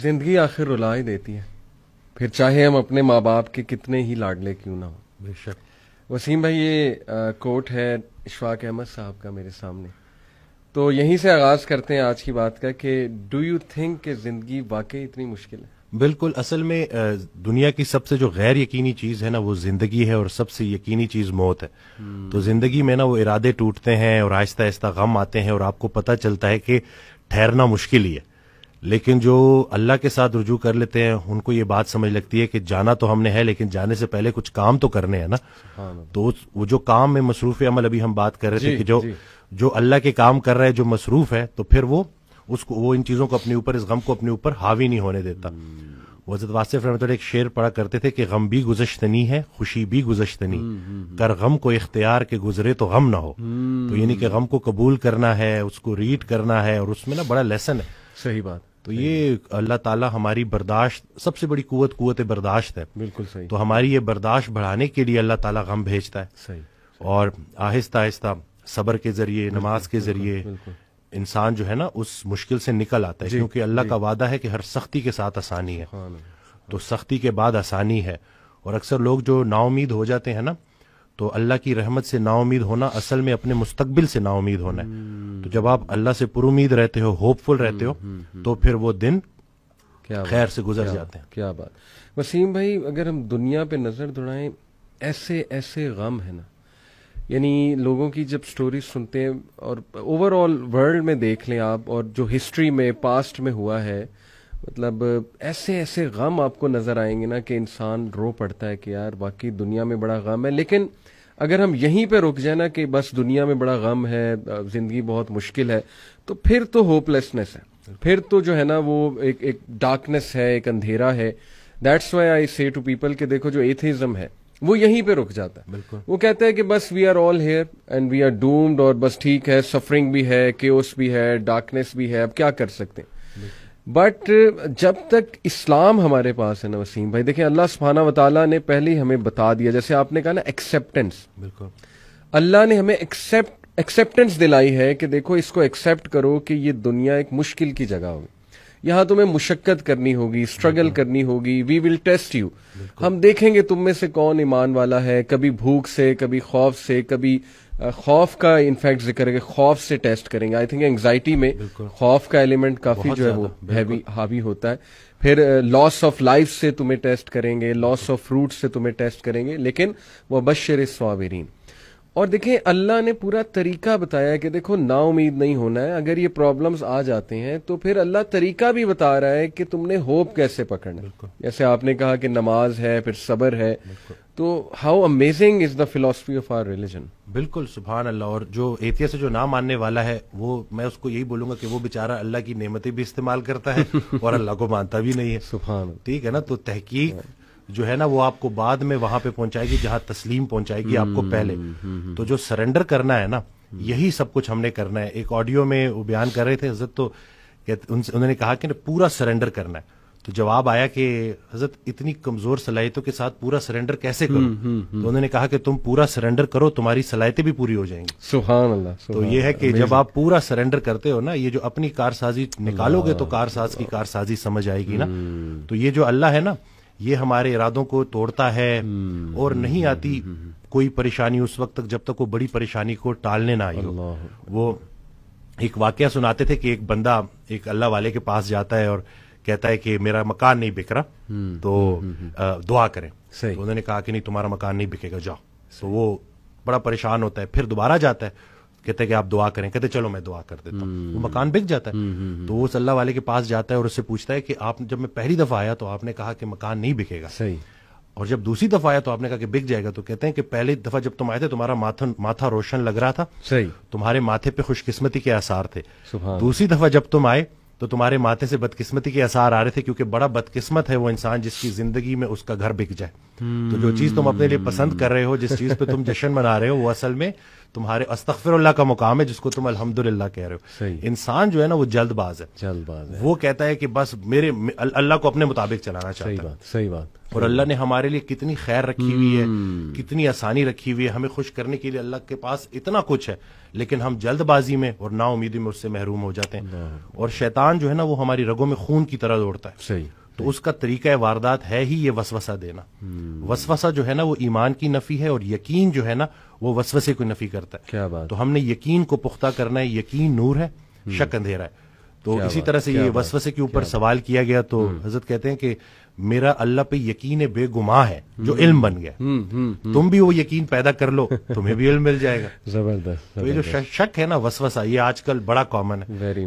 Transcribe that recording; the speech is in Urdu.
زندگی آخر رلا ہی دیتی ہے، پھر چاہے ہم اپنے ماں باپ کے کتنے ہی لاڈلے کیوں نہ ہوں۔ بے شک۔ وسیم بھائی، یہ کوٹ ہے اشفاق احمد صاحب کا میرے سامنے، تو یہیں سے آغاز کرتے ہیں آج کی بات کا کہ ڈو یو تھنک کہ زندگی واقعی اتنی مشکل ہے؟ بالکل، اصل میں دنیا کی سب سے جو غیر یقینی چیز ہے نا وہ زندگی ہے، اور سب سے یقینی چیز موت ہے۔ تو زندگی میں نا وہ ارادے ٹوٹتے ہیں اور آہستہ آہستہ غم آتے ہیں، اور آپ کو پتہ چلتا ہے کہ ٹھہرنا مشکل ہی ہے، لیکن جو اللہ کے ساتھ رجوع کر لیتے ہیں ان کو یہ بات سمجھ لگتی ہے کہ جانا تو ہم نے ہے، لیکن جانے سے پہلے کچھ کام تو کرنے ہیں نا۔ تو وہ جو کام میں مصروف عمل، ابھی ہم بات کر رہے تھے کہ جو اللہ کے کام کر رہا ہے، جو مصروف ہے، تو پھر وہ ان چیزوں کو اپنے اوپر، اس غم کو اپنے اوپر حاوی نہیں ہونے دیتا۔ حضرت واصف رحمۃ اللہ ایک شعر پڑھا کرتے تھے کہ غم بھی گزشتنی ہے، خوشی بھی گزشتنی، کر غم کو اختیار کے گزرے تو غم نہ ہو۔ تو یعنی کہ غم کو قبول کرنا ہے، اس کو ریڈ کرنا ہے، اور اس میں نا بڑا لیسن ہے۔ صحیح بات۔ تو یہ اللہ تعالیٰ ہماری برداشت، سب سے بڑی قوت برداشت ہے۔ بالکل صحیح۔ تو ہماری یہ برداشت بڑھانے کے لیے اللہ تعالیٰ غم بھیجتا ہے، صحیح، اور آہستہ آہستہ صبر کے ذریعے، نماز کے ذریعے انسان جو ہے نا اس مشکل سے نکل آتا ہے، کیونکہ اللہ کا وعدہ ہے کہ ہر سختی کے ساتھ آسانی ہے۔ تو سختی کے بعد آسانی ہے، اور اکثر لوگ جو نا امید ہو جاتے ہیں نا، تو اللہ کی رحمت سے نا امید ہونا اصل میں اپنے مستقبل سے نا امید ہونا ہے۔ تو جب آپ اللہ سے پر امید رہتے ہو، ہوپ فل رہتے ہو، تو پھر وہ دن خیر سے گزر جاتے ہیں۔ کیا بات۔ وسیم بھائی، اگر ہم دنیا پہ نظر دوڑائیں، ایسے ایسے غم ہے نا، یعنی لوگوں کی جب سٹوری سنتے ہیں، اور اوور آل ورلڈ میں دیکھ لیں آپ، اور جو ہسٹری میں پاسٹ میں ہوا ہے، مطلب ایسے ایسے غم آپ کو نظر آئیں گے نا کہ انسان رو پڑتا ہے کہ یار واقعی دنیا میں بڑا غم ہے۔ لیکن اگر ہم یہیں پہ رک جائیں نا کہ بس دنیا میں بڑا غم ہے، زندگی بہت مشکل ہے، تو پھر تو ہوپ لیسنس ہے، پھر تو جو ہے نا وہ ایک ڈارکنس ہے، ایک اندھیرا ہے۔ دیٹس وائی آئی سے ٹو پیپل کہ دیکھو جو ایتھیزم ہے وہ یہیں پہ رک جاتا ہے۔ بالکل، وہ کہتا ہے کہ بس we are all here and we are doomed, اور بس ٹھیک ہے، سفرنگ بھی ہے، کیوس بھی ہے، ڈارکنس بھی ہے، اب کیا کر سکتے ہیں۔ بٹ جب تک اسلام ہمارے پاس ہے نا وسیم بھائی، دیکھیں اللہ سبحانہ و تعالیٰ نے پہلے ہی ہمیں بتا دیا، جیسے آپ نے کہا نا ایکسیپٹنس، بالکل اللہ نے ہمیں ایکسیپٹنس دلائی ہے کہ دیکھو اس کو ایکسیپٹ کرو کہ یہ دنیا ایک مشکل کی جگہ ہوگی، یہاں تمہیں مشقت کرنی ہوگی، اسٹرگل کرنی ہوگی، وی ول ٹیسٹ یو، ہم دیکھیں گے تم میں سے کون ایمان والا ہے، کبھی بھوک سے، کبھی خوف سے، کبھی خوف کا انفیکٹ ذکر ہے کہ خوف سے ٹیسٹ کریں گے۔ آئی تھنک انگزائٹی میں خوف کا ایلیمنٹ کافی جو ہے وہ حاوی ہوتا ہے۔ پھر لاس آف لائف سے تمہیں ٹیسٹ کریں گے، لاس آف فروٹ سے تمہیں ٹیسٹ کریں گے، لیکن وبشر الصابرین۔ اور دیکھیں اللہ نے پورا طریقہ بتایا ہے کہ دیکھو نا امید نہیں ہونا ہے، اگر یہ پرابلمز آ جاتے ہیں تو پھر اللہ طریقہ بھی بتا رہا ہے کہ تم نے ہوپ کیسے پکڑنا ہے۔ جیسے آپ نے کہا کہ نماز ہے، پھر صبر ہے، تو how amazing is the philosophy of our religion. بالکل، سبحان اللہ۔ اور جو ایتھیسٹ سے جو نہ ماننے والا ہے، وہ میں اس کو یہی بولوں گا کہ وہ بیچارہ اللہ کی نعمتیں بھی استعمال کرتا ہے اور اللہ کو مانتا بھی نہیں ہے۔ سبحان اللہ، ٹھیک ہے نا۔ تو تحقیق جو ہے نا وہ آپ کو بعد میں وہاں پہ پہنچائے گی جہاں تسلیم پہنچائے گی آپ کو پہلے۔ تو جو سرنڈر کرنا ہے نا، یہی سب کچھ ہم نے کرنا ہے۔ ایک آڈیو میں وہ بیان کر رہے تھے حضرت، تو انہوں نے کہا کہ پورا سرنڈر کرنا ہے۔ تو جواب آیا کہ حضرت اتنی کمزور صلاحیتوں کے ساتھ پورا سرنڈر کیسے کروں؟ تو انہوں نے کہا کہ تم پورا سرنڈر کرو، تمہاری صلاحیتیں بھی پوری ہو جائیں گی۔ سبحان اللہ۔ تو یہ ہے کہ جب آپ پورا سرنڈر کرتے ہو نا، یہ جو اپنی کارسازی نکالو گے تو کارساز کی کارسازی سمجھ آئے گی نا۔ تو یہ جو اللہ ہے نا، یہ ہمارے ارادوں کو توڑتا ہے، اور نہیں آتی کوئی پریشانی اس وقت تک جب تک وہ بڑی پریشانی کو ٹالنے نہ آئی ہو۔ وہ ایک واقعہ سناتے تھے کہ ایک بندہ ایک اللہ والے کے پاس جاتا ہے اور کہتا ہے کہ میرا مکان نہیں بک رہا، تو دعا کریں۔ تو انہوں نے کہا کہ نہیں، تمہارا مکان نہیں بکے گا، جاؤ۔ تو وہ بڑا پریشان ہوتا ہے، پھر دوبارہ جاتا ہے، کہتے ہیں کہ آپ دعا کریں، کہتے چلو میں دعا کر دیتا ہوں، وہ مکان بک جاتا ہے۔ تو وہ اس اللہ والے کے پاس جاتا ہے اور اس سے پوچھتا ہے کہ آپ جب میں پہلی دفعہ آیا تو آپ نے کہا کہ مکان نہیں بکے گا، صحیح، اور جب دوسری دفعہ آیا تو آپ نے کہا کہ بک جائے گا۔ تو کہتے ہیں کہ پہلی دفعہ جب تم آئے تھے تمہارا ماتھا روشن لگ رہا تھا، صحیح، تمہارے ماتھے پہ خوش قسمتی کے آثار تھے۔ سبحان، دوسری دفعہ جب تم آئے تو تمہارے ماتھے سے بدقسمتی کے آثار آ رہے تھے، کیونکہ بڑا بدقسمت ہے وہ انسان جس کی زندگی میں اس کا گھر بک جائے۔ تو جو چیز تم اپنے لیے پسند کر رہے ہو، جس چیز پہ تم جشن منا رہے ہو، وہ اصل میں تمہارے استغفر اللہ کا مقام ہے جس کو تم الحمدللہ کہہ رہے ہو. صحیح. انسان جو ہے نا وہ جلد باز ہے, وہ کہتا ہے کہ بس میرے اللہ کو اپنے مطابق چلانا چاہتا ہے. صحیح بات. اور اللہ نے ہمارے لیے کتنی خیر رکھی ہوئی ہے, کتنی آسانی رکھی ہوئی ہے, ہمیں خوش کرنے کے لیے اللہ کے پاس اتنا کچھ ہے, لیکن ہم جلد بازی میں اور نا امیدی میں اس سے محروم ہو جاتے ہیں. اور شیطان جو ہے نا وہ ہماری رگوں میں خون کی طرح دوڑتا ہے. صحیح. تو اس کا طریقہ واردات ہے ہی یہ وسوسہ دینا. وسوسہ جو ہے نا وہ ایمان کی نفی ہے, اور یقین جو ہے نا وہ وسوسے کو نفی کرتا ہے. کیا بات. تو ہم نے یقین کو پختہ کرنا ہے. یقین نور ہے, شک اندھیرا ہے. تو اسی طرح سے یہ وسوسے کے اوپر سوال کیا گیا تو حضرت کہتے ہیں کہ میرا اللہ پہ یقین بے گماں ہے جو علم بن گیا. تم بھی وہ یقین پیدا کر لو, تمہیں بھی علم مل جائے گا. زبردست. تو یہ جو شک ہے نا وسوسہ, یہ آج کل بڑا کامن ہے.